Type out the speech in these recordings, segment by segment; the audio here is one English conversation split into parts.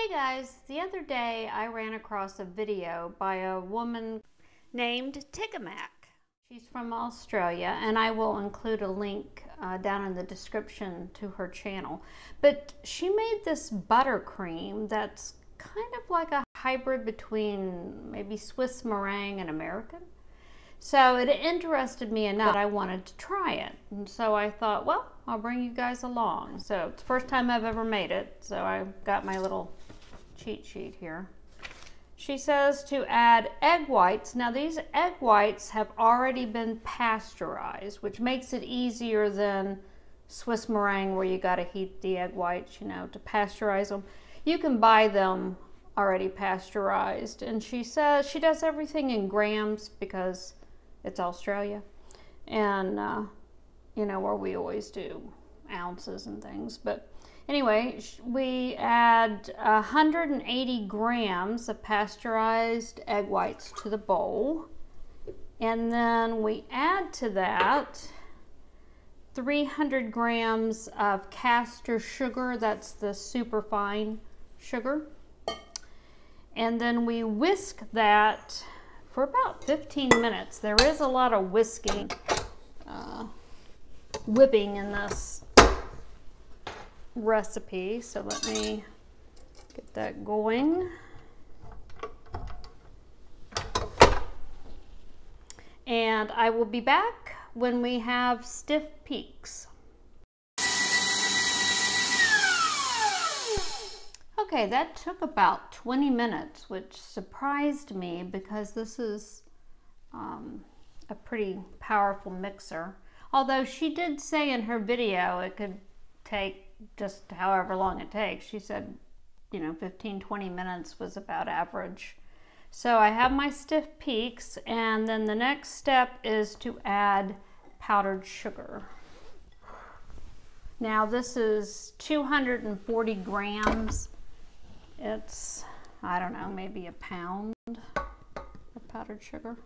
Hey guys, the other day I ran across a video by a woman named Tigga Mac. She's from Australia, and I will include a link down in the description to her channel. But she made this buttercream that's kind of like a hybrid between maybe Swiss meringue and American. So it interested me enough that I wanted to try it. And so I thought, well, I'll bring you guys along. So it's the first time I've ever made it. So I got my little cheat sheet here. She says to add egg whites. Now these egg whites have already been pasteurized, which makes it easier than Swiss meringue where you got to heat the egg whites, you know, to pasteurize them. You can buy them already pasteurized. And she says she does everything in grams because it's Australia, and you know, where we always do ounces and things. But anyway, we add 180 grams of pasteurized egg whites to the bowl, and then we add to that 300 grams of Caster Sugar. That's the super fine sugar. And then we whisk that for about 15 minutes. There is a lot of whisking, whipping in this recipe. So let me get that going. And I will be back when we have stiff peaks. Okay, that took about 20 minutes, which surprised me because this is a pretty powerful mixer. Although she did say in her video it could take just however long it takes. She said, you know, 15-20 minutes was about average. So I have my stiff peaks, and then the next step is to add powdered sugar. Now this is 240 grams. It's, I don't know, maybe a pound of powdered sugar.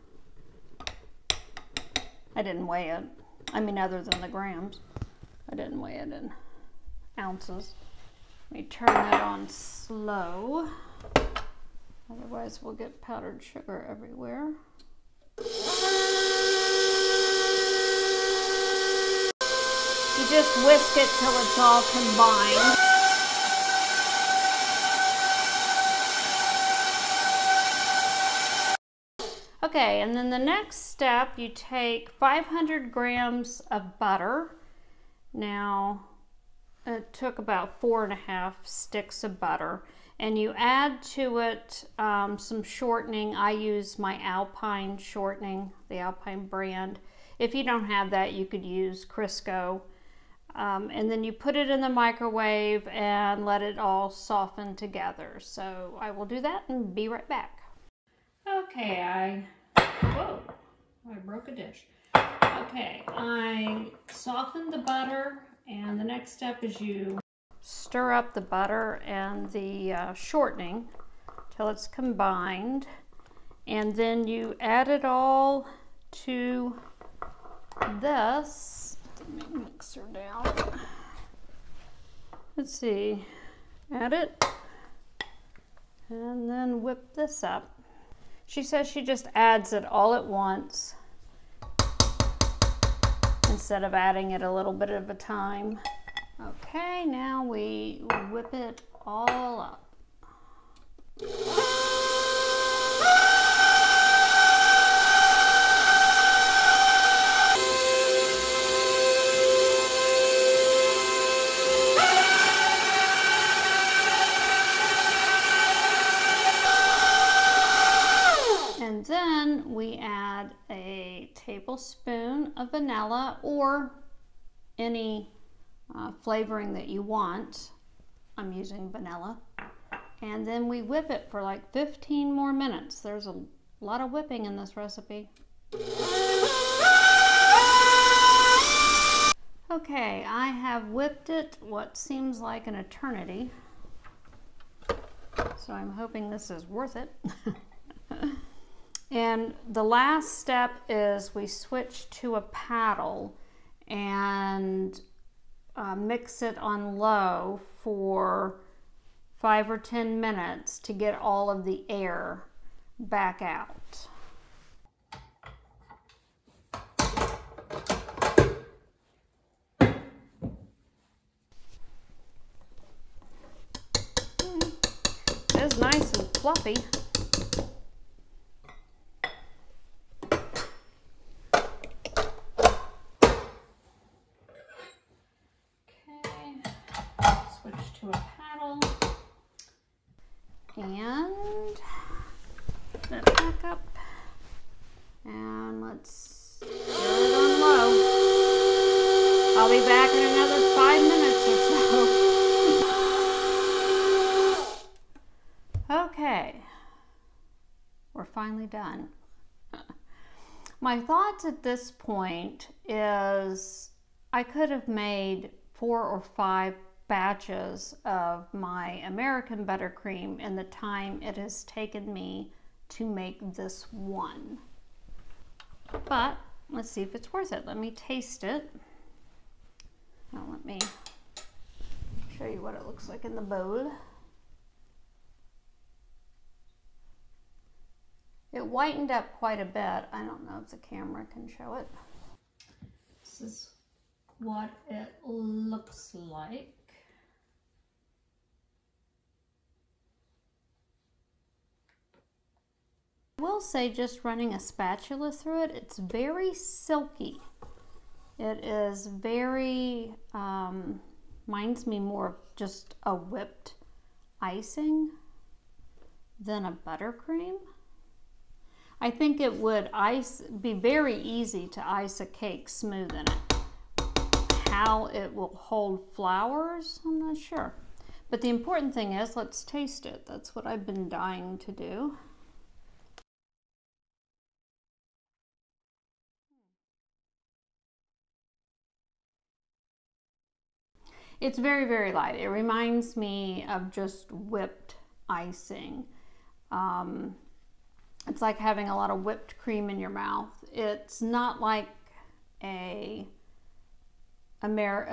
I didn't weigh it. I mean, other than the grams. I didn't weigh it in ounces. Let me turn that on slow. Otherwise, we'll get powdered sugar everywhere. You just whisk it till it's all combined. Okay, and then the next step, you take 500 grams of butter. Now, it took about 4.5 sticks of butter, and you add to it some shortening. I use my Alpine shortening, the Alpine brand. If you don't have that, you could use Crisco. And then you put it in the microwave and let it all soften together. So I will do that and be right back. Okay, whoa, I broke a dish. Okay, I softened the butter, and the next step is you stir up the butter and the shortening till it's combined, and then you add it all to this. Let me mix her down. Let's see, add it, and then whip this up. She says she just adds it all at once instead of adding it a little bit at a time. Okay, now we whip it all up. And then we add a tablespoon of vanilla, or any flavoring that you want. I'm using vanilla. And then we whip it for like 15 more minutes. There's a lot of whipping in this recipe. Okay, I have whipped it what seems like an eternity. So I'm hoping this is worth it. And the last step is we switch to a paddle and mix it on low for 5 or 10 minutes to get all of the air back out. It's nice and fluffy. To a paddle and put it back up, and let's put it on low. I'll be back in another 5 minutes or so. Okay, we're finally done. My thoughts at this point is I could have made 4 or 5 batches of my American buttercream in the time it has taken me to make this one. But let's see if it's worth it. Let me taste it. Now let me show you what it looks like in the bowl. It whitened up quite a bit. I don't know if the camera can show it. This is what it looks like. I will say, just running a spatula through it, it's very silky. It is very, reminds me more of just a whipped icing than a buttercream. I think it would be very easy to ice a cake smooth in it. How it will hold flowers, I'm not sure. But the important thing is, let's taste it. That's what I've been dying to do. It's very, very light. It reminds me of just whipped icing. It's like having a lot of whipped cream in your mouth. It's not like a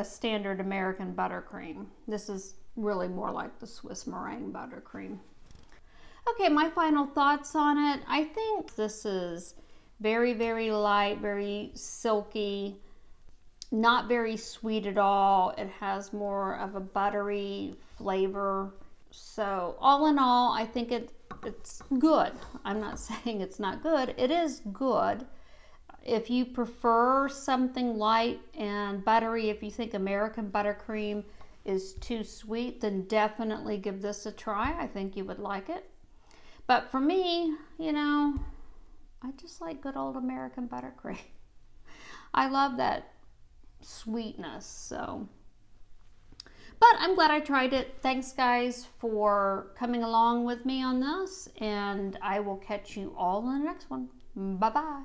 standard American buttercream. This is really more like the Swiss meringue buttercream. Okay, my final thoughts on it. I think this is very, very light, very silky. Not very sweet at all. It has more of a buttery flavor. So all in all, I think it's good. I'm not saying it's not good. It is good. If you prefer something light and buttery, if you think American buttercream is too sweet, then definitely give this a try. I think you would like it. But for me, you know, I just like good old American buttercream. I love that sweetness. So, but I'm glad I tried it. Thanks guys for coming along with me on this, and I will catch you all in the next one. Bye bye.